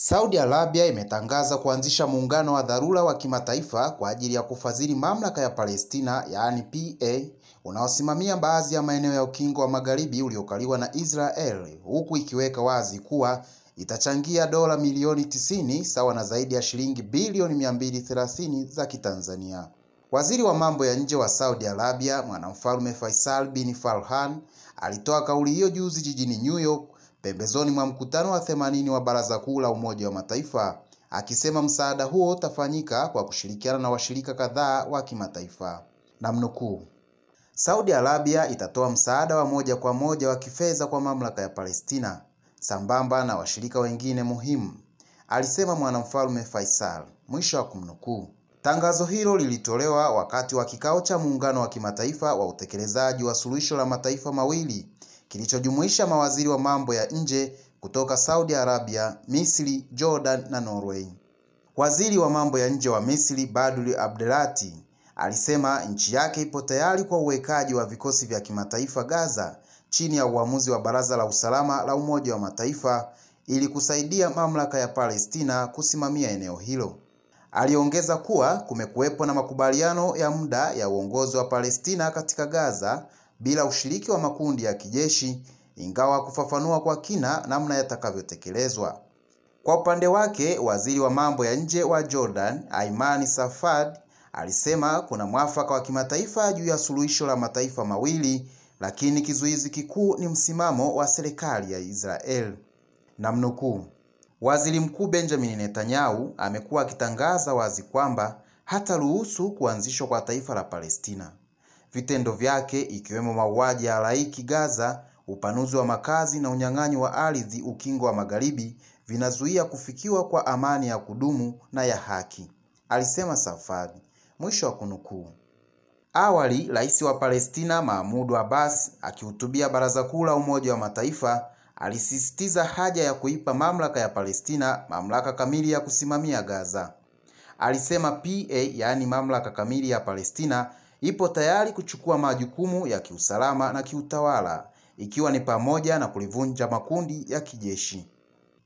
Saudi Arabia imetangaza kuanzisha muungano wa dharura wa kimataifa kwa ajili ya kufadhili mamlaka ya Palestina, yaani PA, unaosimamia baadhi ya maeneo ya ukingo wa magharibi uliokaliwa na Israel, huku ikiweka wazi kuwa itachangia dola milioni 90 sawa na zaidi ya shilingi bilioni 230 za Kitanzania. Waziri wa mambo ya nje wa Saudi Arabia, Mwanamfalme Faisal bin Farhan, alitoa kauli hiyo juzi jijini New York pembezoni mwa mkutano wa 80 wa Baraza Kuu la Umoja wa Mataifa, akisema msaada huo utafanyika kwa kushirikiana na washirika kadhaa wa kimataifa. Namnukuu, Saudi Arabia itatoa msaada wa moja kwa moja wa kifedha kwa mamlaka ya Palestina sambamba na washirika wengine muhimu, alisema Mwanamfalme Faisal, mwisho wa kumnukuu. Tangazo hilo lilitolewa wakati wa kikao cha muungano wa kimataifa wa utekelezaji wa suluhisho la mataifa mawili kilichojumuisha mawaziri wa mambo ya nje kutoka Saudi Arabia, Misri, Jordan na Norway. Waziri wa mambo ya nje wa Misri, Badri Abdelati, alisema nchi yake ipo tayari kwa uwekaji wa vikosi vya kimataifa Gaza chini ya uamuzi wa Baraza la Usalama la Umoja wa Mataifa ili kusaidia mamlaka ya Palestina kusimamia eneo hilo. Aliongeza kuwa kumekuwepo na makubaliano ya muda ya uongozi wa Palestina katika Gaza bila ushiriki wa makundi ya kijeshi, ingawa kufafanua kwa kina namna yatakavyotekelezwa. Kwa upande wake, waziri wa mambo ya nje wa Jordan, Ayman Safad, alisema kuna mwafaka wa kimataifa juu ya suluhisho la mataifa mawili, lakini kizuizi kikuu ni msimamo wa serikali ya Israel. Namnukuu, Waziri Mkuu Benjamin Netanyahu amekuwa akitangaza wazi kwamba hataruhusu kuanzishwa kwa taifa la Palestina. Vitendo vyake ikiwemo mauaji ya halaiki Gaza, upanuzi wa makazi na unyang'anyi wa ardhi ukingo wa magharibi vinazuia kufikiwa kwa amani ya kudumu na ya haki, alisema Safad, mwisho wa kunukuu. Awali, Rais wa Palestina Mahmoud Abbas akihutubia Baraza Kuu la Umoja wa Mataifa alisisitiza haja ya kuipa mamlaka ya Palestina mamlaka kamili ya kusimamia Gaza. Alisema PA, yaani mamlaka kamili ya Palestina, ipo tayari kuchukua majukumu ya kiusalama na kiutawala, ikiwa ni pamoja na kulivunja makundi ya kijeshi.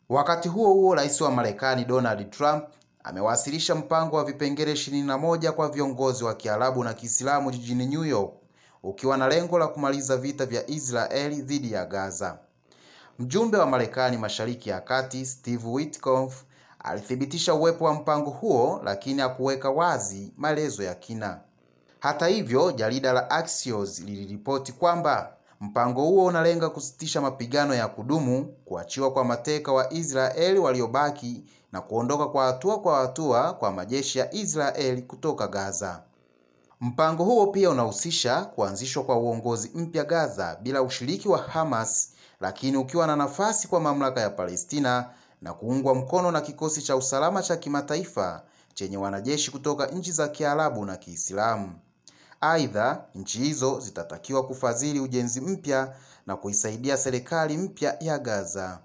Wakati huo huo, Rais wa Marekani Donald Trump amewasilisha mpango wa vipengele 21 kwa viongozi wa Kiarabu na Kiislamu jijini New York, ukiwa na lengo la kumaliza vita vya Israeli dhidi ya Gaza. Mjumbe wa Marekani Mashariki ya Kati Steve Witkoff alithibitisha uwepo wa mpango huo, lakini hakuweka wazi maelezo ya kina. Hata hivyo, jarida la Axios liliripoti kwamba mpango huo unalenga kusitisha mapigano ya kudumu, kuachiwa kwa mateka wa Israeli waliobaki na kuondoka kwa hatua kwa majeshi ya Israeli kutoka Gaza. Mpango huo pia unahusisha kuanzishwa kwa uongozi mpya Gaza bila ushiriki wa Hamas, lakini ukiwa na nafasi kwa mamlaka ya Palestina na kuungwa mkono na kikosi cha usalama cha kimataifa chenye wanajeshi kutoka nchi za Kiarabu na Kiislamu. Aidha, nchi hizo zitatakiwa kufadhili ujenzi mpya na kuisaidia serikali mpya ya Gaza.